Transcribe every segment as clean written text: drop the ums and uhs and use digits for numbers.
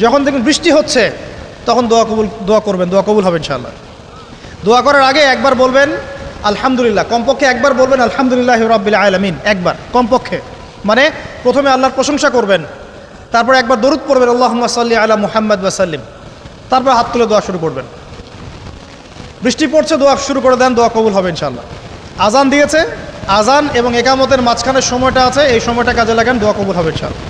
যখন দেখবেন বৃষ্টি হচ্ছে তখন দোয়া করবেন, দোয়া কবুল হবে ইনশাআল্লাহ। দোয়া করার আগে একবার বলবেন আলহামদুলিল্লাহ, কমপক্ষে একবার বলবেন আলহামদুলিল্লাহি রাব্বিল আলামিন, একবার কমপক্ষে। মানে প্রথমে আল্লাহর প্রশংসা করবেন, তারপর একবার দরুদ পড়বেন আল্লাহুম্মা সাল্লি আলা মুহাম্মাদ ওয়া সাল্লিম, তারপর হাত তুলে দোয়া শুরু করবেন। বৃষ্টি পড়ছে, দোয়া শুরু করে দেন, দোয়া কবুল হবে ইনশাআল্লাহ। আজান দিয়েছে, আজান এবং একামতের মাঝখানের সময়টা আছে, এই সময়টা কাজে লাগান, দোয়া কবুল হবে ইনশাআল্লাহ।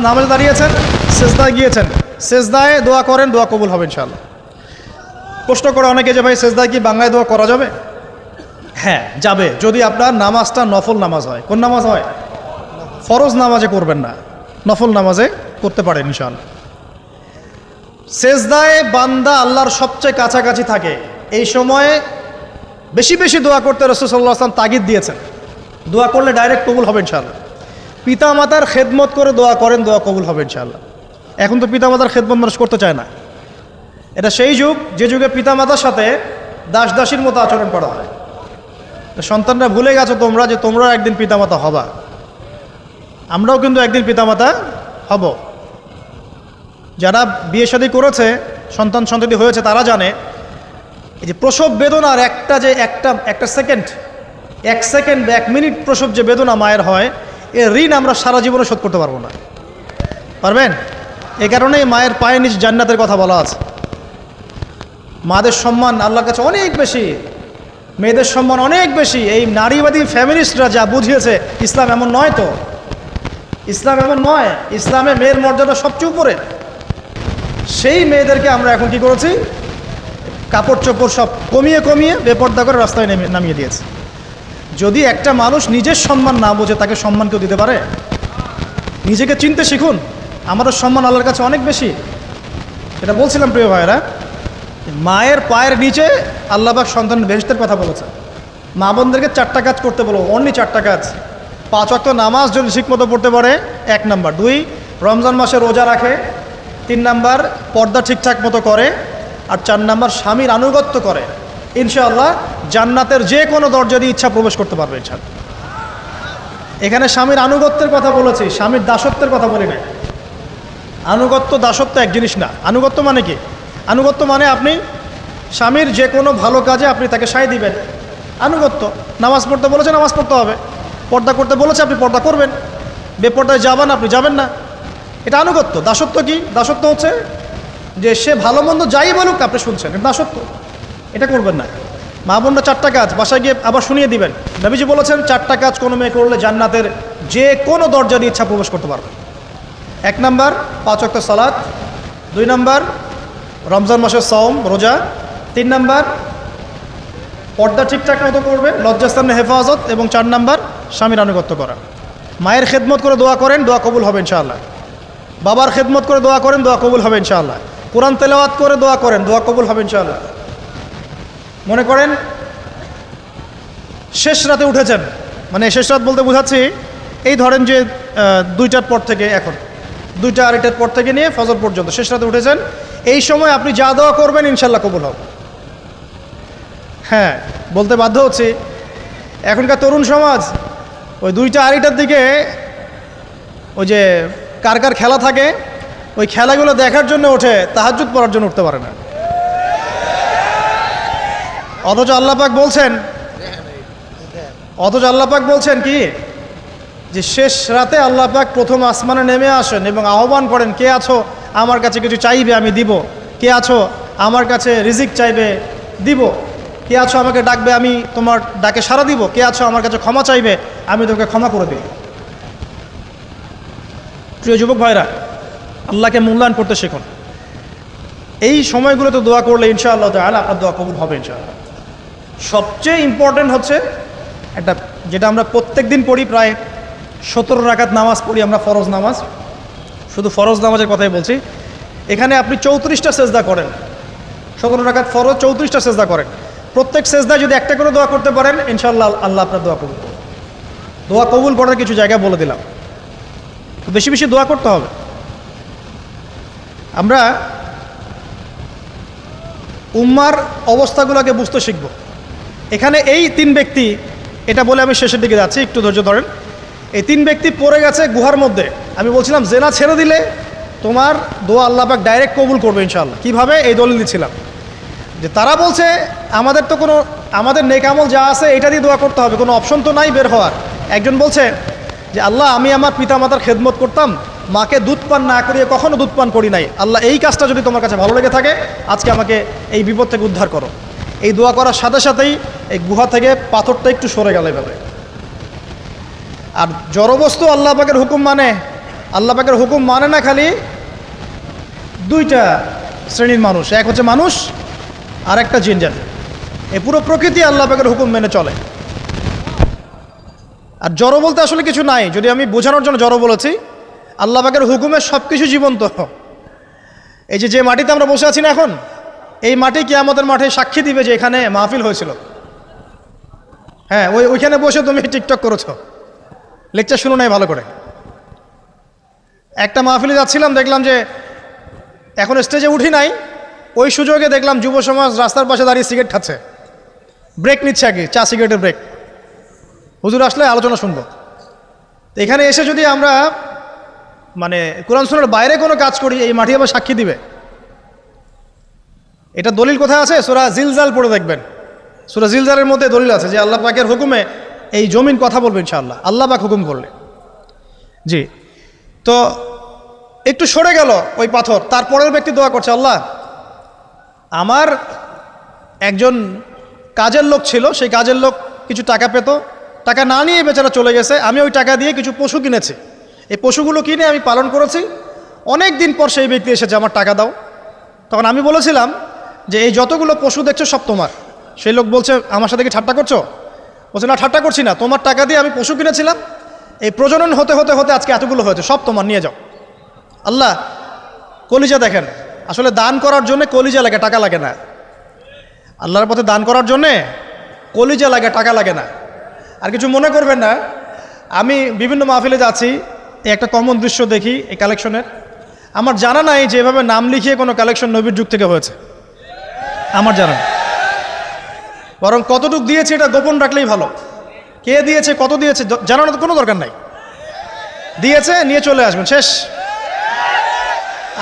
নামাজে দাঁড়িয়েছেন, সেজদায় গিয়েছেন, সেজদায় দোয়া করেন, দোয়া কবুল হবে ইনশাআল্লাহ। প্রশ্ন করে অনেকে যে ভাই সেজদায় কি বাংলায় দোয়া করা যাবে? হ্যাঁ যাবে, যদি আপনার নামাজটা নফল নামাজ হয়। কোন নামাজ হয়? ফরজ নামাজে করবেন না, নফল নামাজে করতে পারেন ইনশাআল্লাহ। সেজদায় বান্দা আল্লাহর সবচেয়ে কাছাকাছি থাকে, এই সময়ে বেশি বেশি দোয়া করতে রাসূল সাল্লাল্লাহু আলাইহি ওয়াসাল্লাম তাগিদ দিয়েছেন। দোয়া করলে ডাইরেক্ট কবুল হবে ইনশাআল্লাহ। পিতামাতার খেদমত করে দোয়া করেন, দোয়া কবুল হবে ইনশাআল্লাহ। এখন তো পিতামাতার খেদমত মানুষ করতে চায় না। এটা সেই যুগ যে যুগে পিতামাতার সাথে দাস দাসীর মতো আচরণ করা হয়। সন্তানরা ভুলে গেছো তোমরা যে তোমরাও একদিন পিতামাতা হবা। আমরাও কিন্তু একদিন পিতামাতা হব। যারা বিয়ে শাদী করেছে, সন্তান সন্ততি হয়েছে, তারা জানে এই যে প্রসব বেদনার একটা সেকেন্ড, 1 সেকেন্ড বা 1 মিনিট প্রসব যে বেদনা মায়ের হয়, এর ঋণ আমরা সারা জীবনে শোধ করতে পারবো না। পারবেন? এই কারণেই মায়ের পায়ের নিচ জান্নাতের কথা বলা আছে। মাদের সম্মান আল্লাহর কাছে অনেক বেশি, মেয়েদের সম্মান অনেক বেশি। এই নারীবাদী ফ্যামিলিস্টরা যা বুঝিয়েছে, ইসলাম এমন নয়। তো ইসলাম এমন নয়, ইসলামে মেয়ের মর্যাদা সবচেয়ে উপরে। সেই মেয়েদেরকে আমরা এখন কি করেছি? কাপড় চোপড় সব কমিয়ে কমিয়ে বেপর্দা করে রাস্তায় নামিয়ে দিয়েছে। যদি একটা মানুষ নিজের সম্মান না বোঝে, তাকে সম্মান কেউ দিতে পারে? নিজেকে চিনতে শিখুন। আমাদের সম্মান আল্লাহর কাছে অনেক বেশি। এটা বলছিলাম প্রিয় ভাইয়েরা, মায়ের পায়ের নিচে আল্লাহ পাক সন্তানের বেহেশতের কথা বলেছে। মা বোনদেরকে 4টা কাজ করতে বলো, অনলি 4টা কাজ। 5 ওয়াক্ত নামাজ যদি ঠিকমতো পড়তে পারে, 1 নাম্বার। 2, রমজান মাসে রোজা রাখে। 3 নাম্বার, পর্দা ঠিকঠাক মতো করে। আর 4 নাম্বার, স্বামীর আনুগত্য করে। ইনশাআল্লাহ জান্নাতের যে কোনো দরজা দিয়ে ইচ্ছা প্রবেশ করতে পারবে ইনশাআল্লাহ। এখানে স্বামীর আনুগত্যের কথা বলেছি, স্বামীর দাসত্বের কথা বলি না। আনুগত্য দাসত্ব এক জিনিস না। আনুগত্য মানে কি? আনুগত্য মানে আপনি স্বামীর যে কোনো ভালো কাজে আপনি তাকে সায় দিবেন, আনুগত্য। নামাজ পড়তে বলেছে, নামাজ পড়তে হবে। পর্দা করতে বলেছে, আপনি পর্দা করবেন। বেপর্দায় যাবেন, আপনি যাবেন না। এটা আনুগত্য। দাসত্ব কি? দাসত্ব হচ্ছে যে সে ভালো মন্দ যাই বলুক আপনি শুনছেন, এটা দাসত্ব। এটা করবেন না। মা বোনরা 4টা কাজ বাসায় গিয়ে আবার শুনিয়ে দিবেন। নবীজি বলেছেন 4টা কাজ কোনো মেয়ে করলে জান্নাতের যে কোনো দরজা দিয়ে ইচ্ছা প্রবেশ করতে পারবে। 1 নাম্বার, 5 ওয়াক্ত সালাত। 2 নাম্বার, রমজান মাসের সওম রোজা। 3 নাম্বার, পর্দা ঠিকঠাক মতো করবে, লজ্জাস্থানের হেফাজত। এবং 4 নাম্বার, স্বামীর আনুগত্য করা। মায়ের খেদমত করে দোয়া করেন, দোয়া কবুল হবে ইনশাআল্লাহ। বাবার খেদমত করে দোয়া করেন, দোয়া কবুল হবে ইনশাআল্লাহ। কোরআন তেলাওয়াত করে দোয়া করেন, দোয়া কবুল হবে ইনশাআল্লাহ। মনে করেন শেষ রাতে উঠেছেন, মানে শেষ রাত বলতে বোঝাচ্ছি এই ধরেন যে 2টার পর থেকে, এখন 2টা 2:30টার পর থেকে নিয়ে ফজর পর্যন্ত শেষ রাতে উঠেছেন। এই সময় আপনি যা দোয়া করবেন ইনশাআল্লাহ কবুল হবে। হ্যাঁ, বলতে বাধ্য হচ্ছি, এখনকার তরুণ সমাজ ওই 2টা 2:30টার দিকে ওই যে কার কার খেলা থাকে, ওই খেলাগুলো দেখার জন্য ওঠে, তাহাজ্জুদ পড়ার জন্য উঠতে পারে না। অথচ আল্লাহ পাক বলছেন কি, যে শেষ রাতে আল্লাহ পাক প্রথম আসমানে নেমে আসেন এবং আহ্বান করেন, কে আছো আমার কাছে কিছু চাইবে আমি দিব, কে আছো আমার কাছে রিজিক চাইবে দিব, কে আছো আমাকে ডাকবে আমি তোমার ডাকে সাড়া দিব, কে আছো আমার কাছে ক্ষমা চাইবে আমি তোমাকে ক্ষমা করে দিই। প্রিয় যুবক ভাইরা, আল্লাহকে মূল্যায়ন করতে শিখুন। এই সময়গুলোতে দোয়া করলে ইনশাআল্লাহ তাআলা আপনার দোয়া কবুল হবে ইনশাআল্লাহ। সবচেয়ে ইম্পর্টেন্ট হচ্ছে একটা, যেটা আমরা প্রত্যেক দিন পড়ি, প্রায় 17 রাকাত নামাজ পড়ি আমরা, ফরজ নামাজ। শুধু ফরজ নামাজের কথাই বলছি। এখানে আপনি 34টা সেজদা করেন। 17 রাকাত ফরজ, 34টা সেজদা করেন। প্রত্যেক সেজদায় যদি একটা করে দোয়া করতে পারেন ইনশাআল্লাহ আল্লাহ আপনার দোয়া কবুল করবেন। দোয়া কবুল করার কিছু জায়গা বলে দিলাম, বেশি বেশি দোয়া করতে হবে। আমরা উম্মার অবস্থাগুলোকে বুঝতে শিখব। এখানে এই 3 ব্যক্তি, এটা বলে আমি শেষের দিকে যাচ্ছি, একটু ধৈর্য ধরেন। এই 3 ব্যক্তি পড়ে গেছে গুহার মধ্যে। আমি বলছিলাম জেনা ছেড়ে দিলে তোমার দোয়া আল্লাহ পাক ডাইরেক্ট কবুল করবে ইনশাআল্লাহ। কীভাবে? এই দলিল দিচ্ছিলাম যে তারা বলছে আমাদের তো কোনো আমাদের নেক আমল যা আছে এটা দিয়ে দোয়া করতে হবে, কোনো অপশন তো নাই বের হওয়ার। একজন বলছে যে আল্লাহ আমি আমার পিতামাতার খেদমত করতাম, মাকে দুধ পান না করিয়ে কখনো দুধ পান করি নাই, আল্লাহ এই কাজটা যদি তোমার কাছে ভালো লেগে থাকে আজকে আমাকে এই বিপদ থেকে উদ্ধার করো। এই দোয়া করার সাথে সাথেই এই গুহা থেকে পাথরটা একটু সরে গেল এভাবে। আর জড়বস্তু আল্লাহ পাকের হুকুম মানে, আল্লাহ পাকের হুকুম মানে না খালি দুইটা শ্রেণীর মানুষ, এক হচ্ছে মানুষ আর একটা জিন জাতি। এই পুরো প্রকৃতি আল্লাহ পাকের হুকুম মেনে চলে। আর জড় বলতে আসলে কিছু নাই, যদি আমি বোঝানোর জন্য জড় বলেছি, আল্লাহ পাকের হুকুমে সব কিছু জীবন্ত। এই যে মাটিতে আমরা বসে আছি না এখন, এই মাটি কিয়ামতের মাঠে সাক্ষী দিবে যে এখানে মাহফিল হয়েছিল। হ্যাঁ, ওইখানে বসে তুমি টিকটক করেছো, লেকচার শুনো নাই ভালো করে। একটা মাহফিলে যাচ্ছিলাম, দেখলাম যে এখন স্টেজে উঠি নাই, ওই সুযোগে দেখলাম যুব সমাজ রাস্তার পাশে দাঁড়িয়ে সিগারেট খাচ্ছে, ব্রেক নিচ্ছে আর কি, চা সিগারেটের ব্রেক। হুজুর আসলে আলোচনা শুনবো। তো এখানে এসে যদি আমরা মানে কোরআন সুন্নাহর বাইরে কোনো কাজ করি, এই মাটি আবার সাক্ষী দিবে। এটা দলিল কোথায় আছে? সূরা জিলজাল পড়ে দেখবেন। সূরা জিলজালের মধ্যে দলিল আছে যে আল্লাহ পাকের হুকুমে এই জমিন কথা বলবে ইনশাআল্লাহ, আল্লাহ পাক হুকুম করলে। জি, তো একটু সরে গেল ওই পাথর, তারপরের ব্যক্তি দোয়া করছে, আল্লাহ আমার একজন কাজের লোক ছিল, সেই কাজের লোক কিছু টাকা পেত, টাকা না নিয়ে বেচারা চলে গেছে, আমি ওই টাকা দিয়ে কিছু পশু কিনেছি, এই পশুগুলো কিনে আমি পালন করেছি, অনেক দিন পর সেই ব্যক্তি এসেছে আমার টাকা দাও। তখন আমি বলেছিলাম যে এই যতগুলো পশু দেখছো সব তোমার। সেই লোক বলছে আমার সাথে কি ঠাট্টা করছো? বলছে না, ঠাট্টা করছি না, তোমার টাকা দিয়ে আমি পশু কিনেছিলাম, এই প্রজনন হতে হতে হতে আজকে এতগুলো হয়েছে, সব তোমার, নিয়ে যাও। আল্লাহ কলিজা দেখেন, আসলে দান করার জন্য কলিজা লাগে, টাকা লাগে না। আল্লাহর পথে দান করার জন্যে কলিজা লাগে, টাকা লাগে না। আর কিছু মনে করবেন না, আমি বিভিন্ন মাহফিলে যাচ্ছি, এই একটা কমন দৃশ্য দেখি এই কালেকশনের। আমার জানা নাই যে এভাবে নাম লিখিয়ে কোনো কালেকশন নবীর যুগ থেকে হয়েছে, আমার জানা নেই। বরং কতটুকু দিয়েছে এটা গোপন রাখলেই ভালো। কে দিয়েছে, কত দিয়েছে জানানোর কোনো দরকার নাই, দিয়েছে নিয়ে চলে আসবেন, শেষ।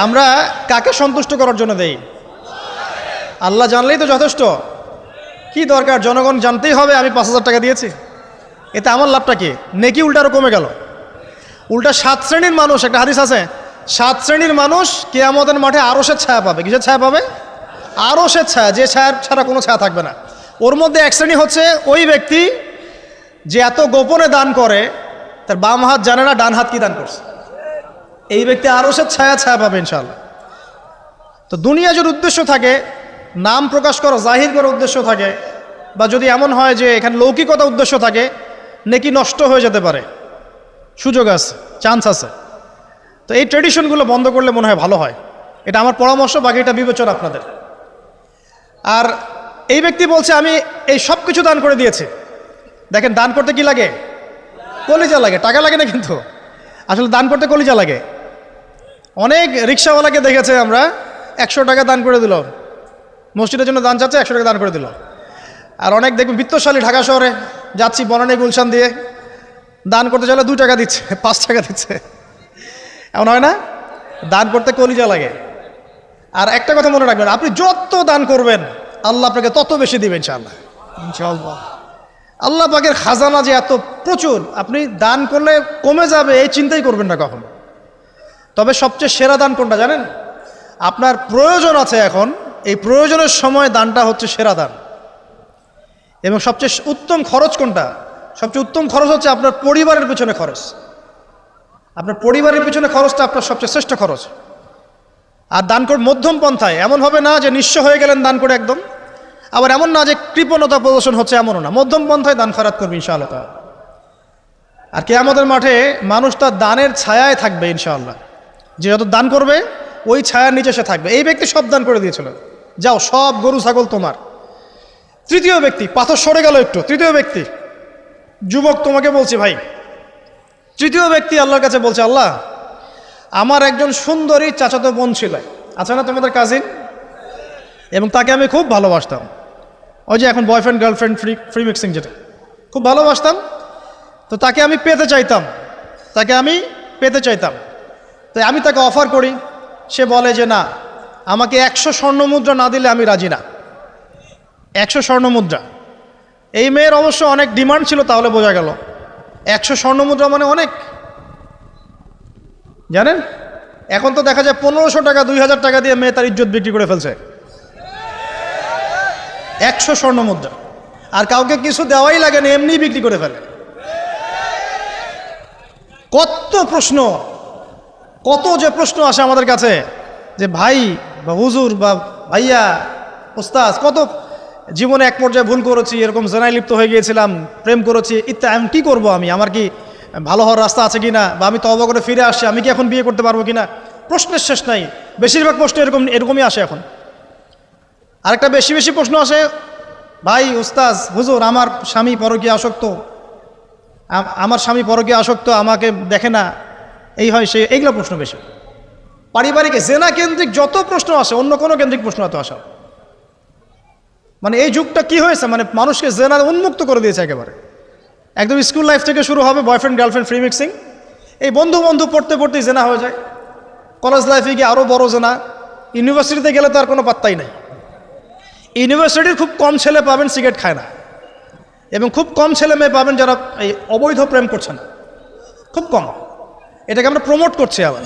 আমরা কাকে সন্তুষ্ট করার জন্য দেই? আল্লাহ জানলেই তো যথেষ্ট। কি দরকার জনগণ জানতেই হবে আমি 5,000 টাকা দিয়েছি? এতে আমার লাভটা কি? নেকি উল্টা আরও কমে গেল। উল্টা 7 শ্রেণীর মানুষ, একটা হাদিস আছে, 7 শ্রেণীর মানুষ কিয়ামতের মাঠে আরশের ছায়া পাবে। কিসের ছায়া পাবে? আরশের ছায়া, যে ছায়া ছাড়া কোনো ছায়া থাকবে না। ওর মধ্যে এক শ্রেণী হচ্ছে ওই ব্যক্তি যে এত গোপনে দান করে, তার বাম হাত জানে না ডান হাত কি দান করছে। এই ব্যক্তি আরশের ছায়া পাবে ইনশাআল্লাহ। তো দুনিয়া যদি উদ্দেশ্য থাকে, নাম প্রকাশ করা, জাহির করার উদ্দেশ্য থাকে, বা যদি এমন হয় যে এখানে লৌকিকতা উদ্দেশ্য থাকে, নেকি নষ্ট হয়ে যেতে পারে, সুযোগ আছে, চান্স আছে। তো এই ট্রেডিশনগুলো বন্ধ করলে মনে হয় ভালো হয়। এটা আমার পরামর্শ, বাকি এটা বিবেচনা আপনাদের। আর এই ব্যক্তি বলছে আমি এই সব কিছু দান করে দিয়েছি। দেখেন, দান করতে কি লাগে? কলিজা লাগে, টাকা লাগে না কিন্তু। আসলে দান করতে কলিজা লাগে। অনেক রিক্সাওয়ালাকে দেখেছে আমরা, 100 টাকা দান করে দিল, মসজিদের জন্য দান চাচ্ছে, 100 টাকা দান করে দিল। আর অনেক দেখবেন বিত্তশালী, ঢাকা শহরে যাচ্ছি বনানী গুলশান দিয়ে, দান করতে চাইলে 2 টাকা দিচ্ছে, 5 টাকা দিচ্ছে। এমন হয় না? দান করতে কলিজা লাগে। আর একটা কথা মনে রাখবেন, আপনি যত দান করবেন আল্লাহ আপনাকে তত বেশি দিবেন ইনশাআল্লাহ। ইনশাআল্লাহ আল্লাহ পাকের খাজানা যে এত প্রচুর, আপনি দান করলে কমে যাবে এই চিন্তাই করবেন না কখনো। তবে সবচেয়ে সেরা দান কোনটা জানেন? আপনার প্রয়োজন আছে এখন, এই প্রয়োজনের সময় দানটা হচ্ছে সেরা দান। এবং সবচেয়ে উত্তম খরচ কোনটা? সবচেয়ে উত্তম খরচ হচ্ছে আপনার পরিবারের পিছনে খরচ। আপনার পরিবারের পিছনে খরচটা আপনার সবচেয়ে শ্রেষ্ঠ খরচ। আর দান করে মধ্যম পন্থায়, এমন হবে না যে নিঃস্ব হয়ে গেলেন দান করে একদম, আবার এমন না যে কৃপণতা প্রদর্শন হচ্ছে, এমনও না। মধ্যম পন্থায় দান খয়রাত করবে ইনশাআল্লাহ। আর কিয়ামতের মাঠে মানুষ তার দানের ছায়ায় থাকবে ইনশাআল্লাহ। যে যত দান করবে ওই ছায়ার নিচে সে থাকবে। এই ব্যক্তি সব দান করে দিয়েছিল, যাও সব গরু ছাগল তোমার। তৃতীয় ব্যক্তি, পাথর সরে গেল একটু, তৃতীয় ব্যক্তি, যুবক তোমাকে বলছি ভাই, তৃতীয় ব্যক্তি আল্লাহর কাছে বলছে, আল্লাহ আমার একজন সুন্দরী চাচাতো বোন ছিল, আছে না তোমাদের কাজিন, এবং তাকে আমি খুব ভালোবাসতাম। ওই যে এখন বয়ফ্রেন্ড গার্লফ্রেন্ড ফ্রি মিক্সিং, যেটা খুব ভালোবাসতাম। তো তাকে আমি পেতে চাইতাম, তাই আমি তাকে অফার করি সে বলে যে না, আমাকে 100 স্বর্ণমুদ্রা না দিলে আমি রাজি না। 100 স্বর্ণমুদ্রা। এই মেয়ের অবশ্য অনেক ডিমান্ড ছিল, তাহলে বোঝা গেল 100 স্বর্ণমুদ্রা মানে অনেক। জানেন, এখন তো দেখা যায় 1500 টাকা 2000 টাকা দিয়ে মেয়ে তার ইজ্জত বিক্রি করে ফেলছে। 100 স্বর্ণমুদ্রা, আর কাউকে কিছু দেওয়াই লাগে না, এমনি বিক্রি করে ফেলে। কত প্রশ্ন, কত যে প্রশ্ন আসে আমাদের কাছে যে ভাই বা হুজুর বা ভাইয়া ওস্তাদ, কত জীবনে এক পর্যায়ে ভুল করেছি, এরকম জেনায় লিপ্ত হয়ে গিয়েছিলাম, প্রেম করেছি ইত্যাদি, আমি কী করবো, আমার কি ভালো হওয়ার রাস্তা আছে কিনা, বা আমি তওবা করে ফিরে আসছি, আমি কি এখন বিয়ে করতে পারবো কিনা। প্রশ্নের শেষ নাই। বেশিরভাগ প্রশ্ন এরকমই আসে এখন। আরেকটা বেশি বেশি প্রশ্ন আসে, ভাই উস্তাজ হুজুর, আমার স্বামী পরকীয়া আসক্ত, আমাকে দেখে না, এই হয় সে, এইগুলো প্রশ্ন বেশি। পারিবারিক জেনা কেন্দ্রিক যত প্রশ্ন আসে, অন্য কোনো কেন্দ্রিক প্রশ্ন এত আসা, মানে এই যুগটা কি হয়েছে, মানে মানুষকে জেনা উন্মুক্ত করে দিয়েছে একেবারে। একদম স্কুল লাইফ থেকে শুরু হবে বয়ফ্রেন্ড গার্লফ্রেন্ড ফ্রি মিক্সিং, এই বন্ধু পড়তে পড়তেই জেনা হয়ে যায়। কলেজ লাইফে গিয়ে আরও বড় জেনা। ইউনিভার্সিটিতে গেলে তো আর কোনো পাত্তাই নাই। ইউনিভার্সিটির খুব কম ছেলে পাবেন সিগারেট খায় না, এবং খুব কম ছেলে মেয়ে পাবেন যারা এই অবৈধ প্রেম করছে না, খুব কম। এটাকে আমরা প্রমোট করছি আবার।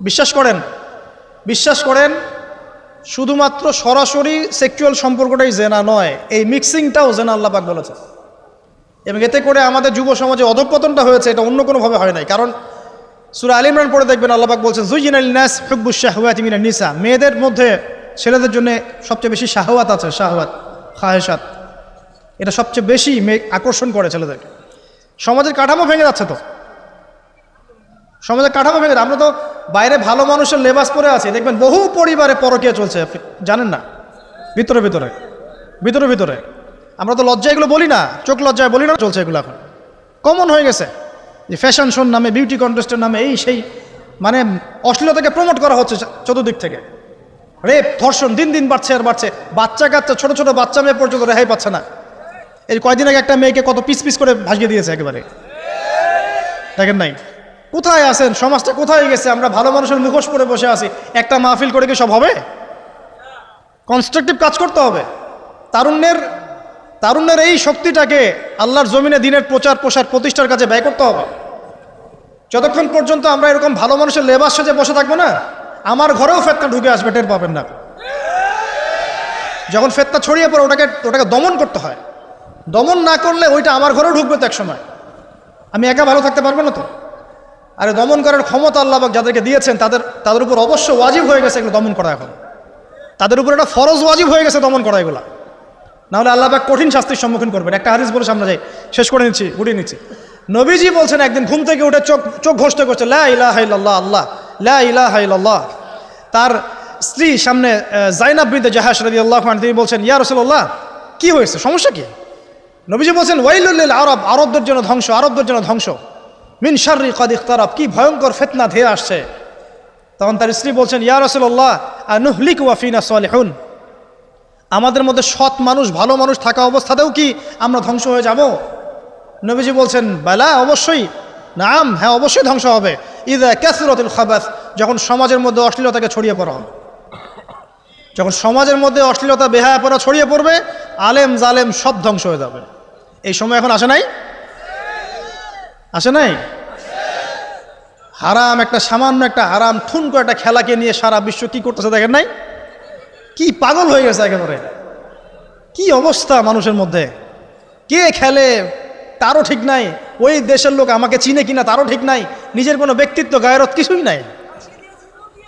বিশ্বাস করেন শুধুমাত্র সরাসরি সেক্সুয়াল সম্পর্কটাই জেনা নয়, এই মিক্সিংটাও জেনা আল্লাহ পাক বলেছে। এবং এতে করে আমাদের যুব সমাজে অধঃপতনটা হয়েছে, এটা অন্য কোনোভাবে হয় নাই। কারণ সূরা আলে ইমরান পড়ে দেখবেন আল্লাহ পাক বলছেন যুয়িনা লিন-নাস হুব্বুশ শাহওয়াতি মিনান নিসা, মেয়েদের মধ্যে ছেলেদের জন্য সবচেয়ে বেশি শাহওয়াত আছে, শাহওয়াত খাহেসাত, এটা সবচেয়ে বেশি আকর্ষণ করে ছেলেদেরকে। সমাজের কাঠামো ভেঙে যাচ্ছে তো, সমাজের কাঠামো ভেঙে। আমরা তো বাইরে ভালো মানুষের লেবাস পরে আছি, দেখবেন বহু পরিবারে পরকীয়া চলছে, জানেন না, ভিতরে ভিতরে। আমরা তো লজ্জা এগুলো বলি না, চোখ লজ্জায় বলি না, চলছে এগুলো এখন কমন হয়ে গেছে। যে ফ্যাশন শোর নামে, বিউটি কন্টেস্টের নামে, এই সেই, মানে অশ্লীলতাকে প্রমোট করা হচ্ছে চতুর্দিক থেকে। রেপ ধর্ষণ দিন দিন বাড়ছে আর বাড়ছে। বাচ্চা কাচ্চা, ছোট ছোট বাচ্চা মেয়ে পর্যন্ত রেহাই পাচ্ছে না। এই কয়দিন আগে একটা মেয়েকে কত পিস পিস করে ভাসিয়ে দিয়েছে একেবারে, দেখেন নাই? কোথায় আছেন? সমাজটা কোথায় গেছে? আমরা ভালো মানুষের মুখোশ পরে বসে আছি। একটা মাহফিল করে কি সব হবে? কনস্ট্রাকটিভ কাজ করতে হবে। তারুণ্যের এই শক্তিটাকে আল্লাহর জমিনে দিনের প্রচার প্রসার প্রতিষ্ঠার কাজে ব্যয় করতে হবে। যতক্ষণ পর্যন্ত আমরা এরকম ভালো মানুষের লেবাস সাজে বসে থাকবো না, আমার ঘরেও ফেতনা ঢুকে আসবে, টের পাবেন না। যখন ফেতনা ছড়িয়ে পড়ে ওটাকে দমন করতে হয়। দমন না করলে ওইটা আমার ঘরেও ঢুকবে তো এক সময়। আমি একা ভালো থাকতে পারবো না তো। আরে দমন করার ক্ষমতা আল্লাহ পাক যাদেরকে দিয়েছেন তাদের উপর অবশ্য ওয়াজিব হয়ে গেছে এগুলো দমন করা। এখন তাদের উপর একটা ফরজ ওয়াজিব হয়ে গেছে দমন করা এগুলা, নাহলে আল্লাহ পাক কঠিন শাস্তির সম্মুখীন করবেন। একটা হাদিস বলে সামনে যাই, শেষ করে গুটিয়ে নিচ্ছি। নবীজি বলছেন একদিন ঘুম থেকে উঠে চোখ ঘষতে করছে লা ইলাহা ইল্লাল্লাহ, আল্লাহ লা ইলাহা ইল্লাল্লাহ। তার স্ত্রী সামনে জাইনাব বিনতে জাহাশ রাদিয়াল্লাহু আনহা, তিনি বলছেন ইয়া রাসূলুল্লাহ, কি হয়েছে, সমস্যা কি? নবীজি বলছেন ওয়াইলুল লিল আরব, আরবদের জন্য ধ্বংস, মিন শাররি কাদ ইখতারাব, কি ভয়ঙ্কর ফিতনা ধেয়ে আসছে। তখন তার স্ত্রী বলছেন ইয়া রাসূলুল্লাহ আনুহলিকু ওয়া ফিনা সালিহুন, আমাদের মধ্যে সৎ মানুষ ভালো মানুষ থাকা অবস্থাতেও কি আমরা ধ্বংস হয়ে যাব? নবীজি বলছেন বালা, অবশ্যই, নাম, হ্যাঁ অবশ্যই ধ্বংস হবে। ইযা কাসরাতুল খাবাস, যখন সমাজের মধ্যে অশ্লীলতাকে ছড়িয়ে পড়া হবে। যখন সমাজের মধ্যে অশ্লীলতা বেহায়াপনা ছড়িয়ে পড়বে, আলেম জালেম সব ধ্বংস হয়ে যাবে। এই সময় এখন আসে নাই? হারাম, একটা সামান্য একটা হারাম ঠুনকো একটা খেলাকে নিয়ে সারা বিশ্ব কি করতেছে দেখেন নাই? কি পাগল হয়ে গেছে একেবারে। কি অবস্থা মানুষের মধ্যে, কে খেলে তারও ঠিক নাই, ওই দেশের লোক আমাকে চিনে কিনা তারও ঠিক নাই, নিজের কোনো ব্যক্তিত্ব গায়রত কিছুই নাই।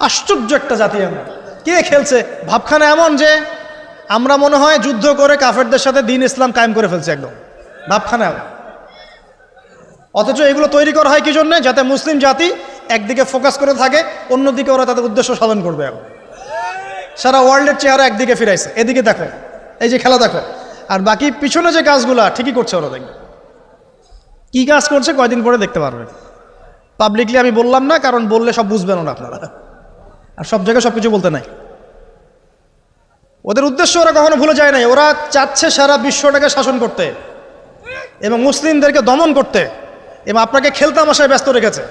আশ্চর্য একটা জাতি আমরা। কে খেলছে? ভাবখানা এমন যে আমরা মনে হয় যুদ্ধ করে কাফেরদের সাথে দ্বীন ইসলাম কায়েম করে ফেলছে, একদম ভাবখানা। অথচ এগুলো তৈরি করা হয় কি জন্য? যাতে মুসলিম জাতি একদিকে ফোকাস করে থাকে, অন্যদিকে ওরা তাদের উদ্দেশ্য সাধন করবে। এখন সারা ওয়ার্ল্ডের চেহারা একদিকে ফিরাইছে, এদিকে দেখো, এই যে খেলা দেখো, আর বাকি পিছনে যে কাজগুলা ঠিকই করছে ওরা। দেখবে কি কাজ করছে কয়দিন পরে দেখতে পারবে। পাবলিকলি আমি বললাম না, কারণ বললে সব বুঝবেন না আপনারা, আর সব জায়গায় সব কিছু বলতে নাই। ওদের উদ্দেশ্য ওরা কখনো ভুলে যায় নাই। ওরা চাচ্ছে সারা বিশ্বটাকে শাসন করতে এবং মুসলিমদেরকে দমন করতে, এবং আপনাকে খেলতামাশায় ব্যস্ত রেখেছে।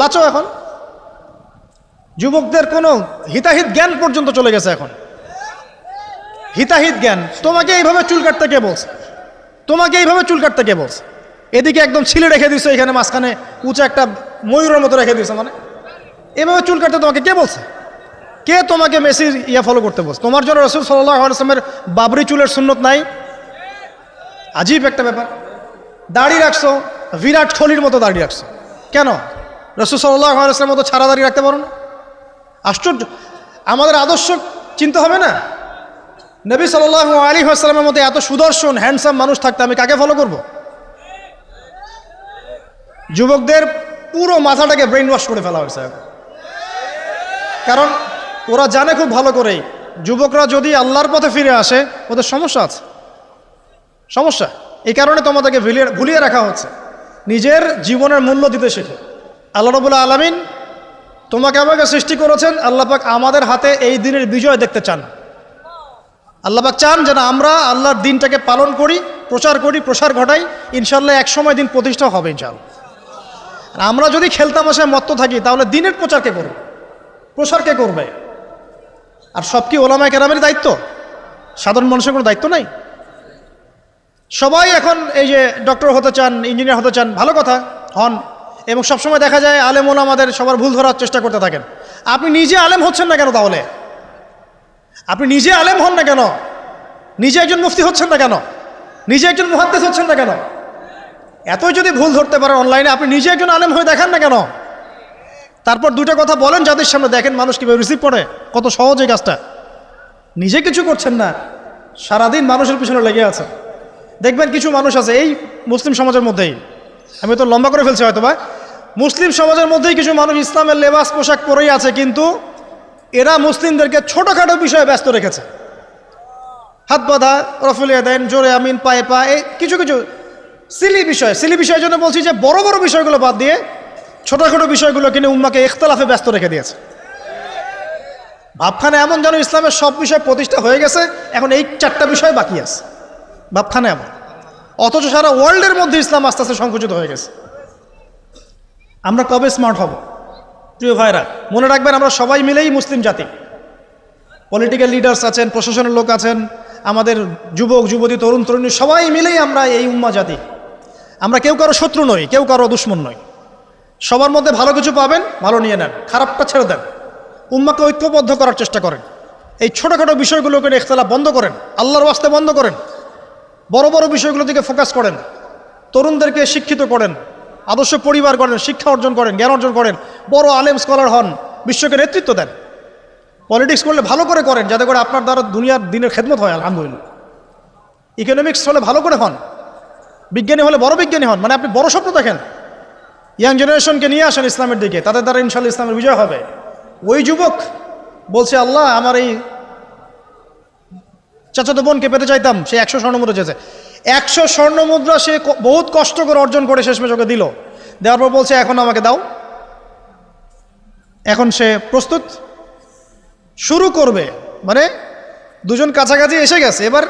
লাচো এখন যুবকদের কোনো হিতাহিত জ্ঞান পর্যন্ত চলে গেছে এখন। হিতাহিত জ্ঞান, তোমাকে এইভাবে চুল কাটতে কে বলছে? তোমাকে এইভাবে চুল কাটতে কে বলছে? এদিকে একদম ছিলে রেখে দিছো, এখানে মাঝখানে উঁচা একটা ময়ূরের মতো রেখে দিছো, মানে এভাবে চুল কাটতে তোমাকে কে বলছে? কে তোমাকে মেসির ফলো করতে বলছে? তোমার জন্য রাসূল সাল্লাল্লাহু আলাইহি ওয়াসাল্লামের বাবরি চুলের সুন্নত নাই? আজীব একটা ব্যাপার। দাড়ি রাখছো, বিরাট কোহলির মতো দাড়ি রাখছো, কেন? রাসূল সাল্লাল্লাহু আলাইহি ওয়াসাল্লামের মতো ছাড়া দাড়ি রাখতে পারো না? আশ্চর্য। আমাদের আদর্শ চিন্তা হবে না? নবী সাল্লাল্লাহু আলাইহি ওয়াসাল্লামের মতো এত সুদর্শন হ্যান্ডসাম মানুষ থাকতে আমি কাকে ফলো করব? যুবকদের পুরো মাথাটাকে ব্রেইন ওয়াশ করে ফেলা হয়েছে, কারণ ওরা জানে খুব ভালো করেই যুবকরা যদি আল্লাহর পথে ফিরে আসে ওদের সমস্যা আছে, সমস্যা। এই কারণে তোমাদেরকে ভুলিয়ে রাখা হচ্ছে। নিজের জীবনের মূল্য দিতে শেখো। আল্লাহ রাব্বুল আলামিন তোমাকে আমাকে সৃষ্টি করেছেন, আল্লাহ পাক আমাদের হাতে এই দিনের বিজয় দেখতে চান। আল্লাহ পাক চান যেন আমরা আল্লাহর দিনটাকে পালন করি, প্রসার ঘটাই। ইনশাল্লাহ এক সময় দিন প্রতিষ্ঠা হবে ইনশাল্লাহ। আর আমরা যদি খেলতামাশায় মত্ত থাকি তাহলে দিনের প্রচার কে করবে? প্রসার কে করবে? আর সব কি ওলামায়ে কেরামের দায়িত্ব? সাধারণ মানুষের কোনো দায়িত্ব নাই? সবাই এখন এই যে ডক্টর হতে চান, ইঞ্জিনিয়ার হতে চান, ভালো কথা, হন। এবং সবসময় দেখা যায় আলেম ওলামাদের সবার ভুল ধরার চেষ্টা করতে থাকেন। আপনি নিজে আলেম হচ্ছেন না কেন? তাহলে আপনি নিজে আলেম হন না কেন? নিজে একজন মুফতি হচ্ছেন না কেন? নিজে একজন মুহাদ্দিস হচ্ছেন না কেন? এতই যদি ভুল ধরতে পারেন অনলাইনে, আপনি নিজে একজন আলেম হয়ে দেখান না কেন? তারপর দুটো কথা বলেন যাদের সামনে, দেখেন মানুষ কীভাবে রিসিভ করে। কত সহজ এই কাজটা। নিজে কিছু করছেন না, সারাদিন মানুষের পিছনে লেগে আছে। দেখবেন কিছু মানুষ আছে এই মুসলিম সমাজের মধ্যেই, আমি তো লম্বা করে ফেলছি হয়তো বা, মুসলিম সমাজের মধ্যেই কিছু মানুষ ইসলামের লেবাস পোশাক পরেই আছে, কিন্তু এরা মুসলিমদেরকে ছোটোখাটো বিষয়ে ব্যস্ত রেখেছে। হাত বাঁধা, রফুলিয়া দেন, জোরে আমিন, পায়ে পা, এই কিছু কিছু সিলি বিষয়ের জন্য বলছি যে বড় বড় বিষয়গুলো বাদ দিয়ে ছোটোখাটো বিষয়গুলো কিনে উম্মাকে ইখতিলাফে ব্যস্ত রেখে দিয়েছে। ভাবখানে এমন যেন ইসলামের সব বিষয় প্রতিষ্ঠা হয়ে গেছে, এখন এই 4টা বিষয় বাকি আছে। ভাবখানে এমন, অথচ সারা ওয়ার্ল্ডের মধ্যে ইসলাম আস্তে আস্তে সংকুচিত হয়ে গেছে। আমরা কবে স্মার্ট হব? প্রিয় ভাইরা, মনে রাখবেন আমরা সবাই মিলেই মুসলিম জাতি। পলিটিক্যাল লিডার্স আছেন, প্রশাসনের লোক আছেন, আমাদের যুবক যুবতী, তরুণ তরুণী, সবাই মিলেই আমরা এই উম্মা জাতি। আমরা কেউ কারো শত্রু নই, কেউ কারো দুশ্মন নই। সবার মধ্যে ভালো কিছু পাবেন, ভালো নিয়ে নেন, খারাপটা ছেড়ে দেন। উম্মাকে ঐক্যবদ্ধ করার চেষ্টা করেন। এই ছোটোখাটো বিষয়গুলোকে ইখতিলাফ বন্ধ করেন, আল্লাহর ওয়াস্তে বন্ধ করেন। বড় বড় বিষয়গুলোর দিকে ফোকাস করেন। তরুণদেরকে শিক্ষিত করেন, আদর্শ পরিবার করেন, শিক্ষা অর্জন করেন, জ্ঞান অর্জন করেন, বড় আলেম স্কলার হন, বিশ্বকে নেতৃত্ব দেন। পলিটিক্স করলে ভালো করে করেন, যাতে করে আপনার দ্বারা দুনিয়ার দিনের খেদমত হয়, আলহামদুলিল্লাহ। ইকোনমিক্স হলে ভালো করে হন, বিজ্ঞানী হলে বড় বিজ্ঞানী হন, মানে আপনি বড় স্বপ্ন দেখেন। ইয়াং জেনারেশনকে নিয়ে আসেন ইসলামের দিকে, তাদের দ্বারা ইনশাআল্লাহ ইসলামের বিজয় হবে। ওই যুবক বলছে, আল্লাহ আমার এই চাচাতো বোনকে পেতে চাইতাম, সে 100 স্বর্ণমুদ্রা চেয়েছে। 100 স্বর্ণমুদ্রা সে বহুত কষ্ট করে অর্জন করে শেষমেশ ওকে দিল। দেওয়ার পর বলছে এখন আমাকে দাও। এখন সে প্রস্তুত, শুরু করবে, মানে দুজন কাছাকাছি এসে গেছে, এবার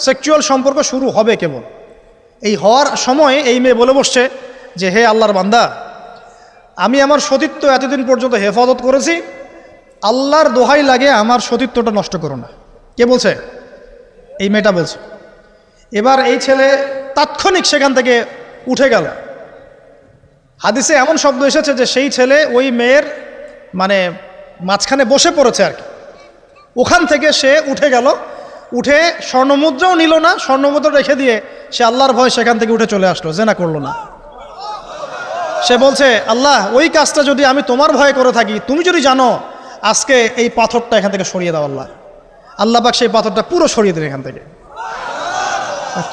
সেক্সুয়াল সম্পর্ক শুরু হবে কেবল। এই হওয়ার সময় এই মেয়ে বলে বসছে যে হে আল্লাহর বান্দা, আমি আমার সতীত্ব এতদিন পর্যন্ত হেফাজত করেছি, আল্লাহর দোহাই লাগে আমার সতীত্বটা নষ্ট করো না। কে বলছে? এই মেয়েটা বলছে। এবার এই ছেলে তাৎক্ষণিক সেখান থেকে উঠে গেল। হাদিসে এমন শব্দ এসেছে যে সেই ছেলে ওই মেয়ের মানে মাঝখানে বসে পড়েছে আর কি। ওখান থেকে সে উঠে গেল, উঠে স্বর্ণমুদ্রাও নিল না, স্বর্ণমুদ্রা রেখে দিয়ে সে আল্লাহর ভয় সেখান থেকে উঠে চলে আসলো, জেনা করলো না। সে বলছে, আল্লাহ ওই কাজটা যদি আমি তোমার ভয়ে করে থাকি, তুমি যদি জানো, আজকে এই পাথরটা এখান থেকে সরিয়ে দাও আল্লাহ। আল্লাহ পাক সেই পাথরটা পুরো সরিয়ে দিলেন এখান থেকে।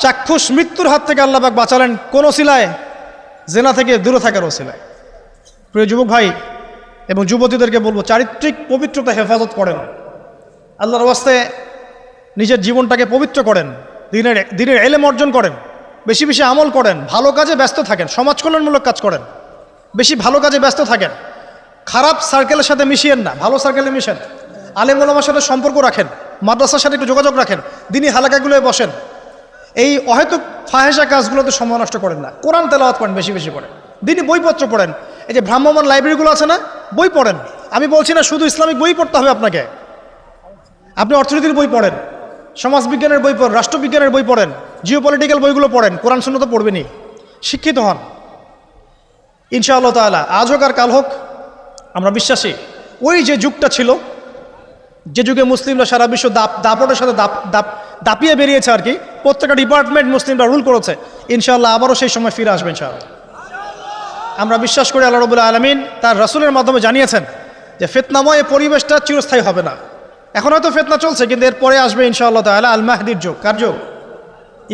চাক্ষুষ মৃত্যুর হাত থেকে আল্লাহ পাক বাঁচালেন কোন ওসিলায়? জেনা থেকে দূরে থাকার ওসিলায়। প্রিয় যুবক ভাই এবং যুবতীদেরকে বলবো, চারিত্রিক পবিত্রতা হেফাজত করেন, আল্লাহর ওয়াস্তে নিজের জীবনটাকে পবিত্র করেন, দিনের ইলম অর্জন করেন, বেশি বেশি আমল করেন, ভালো কাজে ব্যস্ত থাকেন, সমাজ কল্যাণমূলক কাজ করেন, বেশি ভালো কাজে ব্যস্ত থাকেন। খারাপ সার্কেলের সাথে মিশিয়েন না, ভালো সার্কেলে মিশেন। আলেম ওলামার সাথে সম্পর্ক রাখেন, মাদ্রাসার সাথে একটু যোগাযোগ রাখেন, দিনী হালাকাগুলোয় বসেন। এই অহেতুক ফাহেসা কাজগুলোতে সময় নষ্ট করেন না। কোরআন তেলাওয়াত করেন, বেশি বেশি করেন, দিনী বইপত্র পড়েন। এই যে ভ্রাম্যমান লাইব্রেরিগুলো আছে না, বই পড়েন। আমি বলছি না শুধু ইসলামিক বই পড়তে হবে আপনাকে, আপনি অর্থনীতির বই পড়েন, সমাজবিজ্ঞানের বই পড়েন, রাষ্ট্রবিজ্ঞানের বই পড়েন, জিওপলিটিক্যাল বইগুলো পড়েন, কোরআন সুন্নাহ তো পড়বেনই, শিক্ষিত হন ইনশাআল্লাহ তাআলা। আজ হোক আর কাল হোক আমরা বিশ্বাসী ওই যে যুগটা ছিল, যে যুগে মুসলিমরা সারা বিশ্ব দাপটের সাথে দাপিয়ে বেরিয়েছে আর কি, প্রত্যেকটা ডিপার্টমেন্ট মুসলিমরা রুল করেছে, ইনশাআল্লাহ আবারও সেই সময় ফিরে আসবে ইনশাআল্লাহ। আমরা বিশ্বাস করি আল্লাহ রাব্বুল আলামিন তার রাসূলের মাধ্যমে জানিয়েছেন যে ফিতনাময় পরিবেশটা চিরস্থায়ী হবে না। এখন হয়তো ফিতনা চলছে, কিন্তু এরপরে আসবে ইনশাআল্লাহ তাআলা আল মাহদির যুগ। কার যুগ?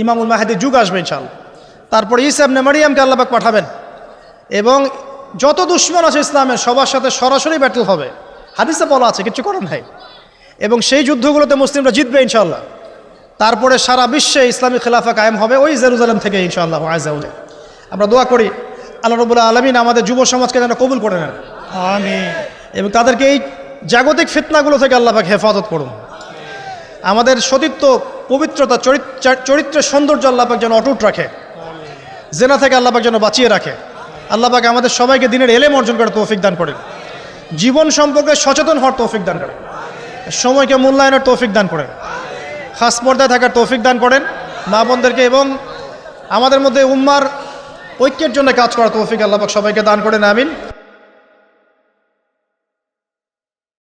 ইমামুল মাহদির যুগ আসবে ইনশাআল্লাহ। তারপরে ঈসা ইবনে মারইয়ামকে আল্লাহ পাক পাঠাবেন এবং যত দুশমন আছে ইসলামের সবার সাথে সরাসরি ব্যাটল হবে, হাদিসে বলা আছে, কিছু করার নাই। এবং সেই যুদ্ধগুলোতে মুসলিমরা জিতবে ইনশাআল্লাহ। তারপরে সারা বিশ্বে ইসলামী খেলাফা কায়েম হবে ওই জেরুজালেম থেকে ইনশাআল্লাহ আযজা ওয়া জাল। আমরা দোয়া করি আল্লাহ রাব্বুল আলামিন আমাদের যুব সমাজকে যেন কবুল করে নেন, আমিন, এবং তাদেরকে এই জাগতিক ফিতনাগুলো থেকে আল্লাহ পাক হেফাজত করুন। আমাদের সতীত্ব, পবিত্রতা, চরিত্রের সৌন্দর্য আল্লাহ পাক যেন অটুট রাখে, জেনা থেকে আল্লাহ পাক যেন বাঁচিয়ে রাখে। আল্লাহ পাক আমাদের সবাইকে দিনের এলেম অর্জন করার তৌফিক দান করেন, জীবন সম্পর্কে সচেতন হওয়ার তৌফিক দান করেন, সময়কে মূল্যায়নের তৌফিক দান করেন, খাস পর্দায় থাকার তৌফিক দান করেন মা বোনদেরকে, এবং আমাদের মধ্যে উম্মার ঐক্যের জন্য কাজ করার তৌফিক আল্লাহ পাক সবাইকে দান করেন, আমিন।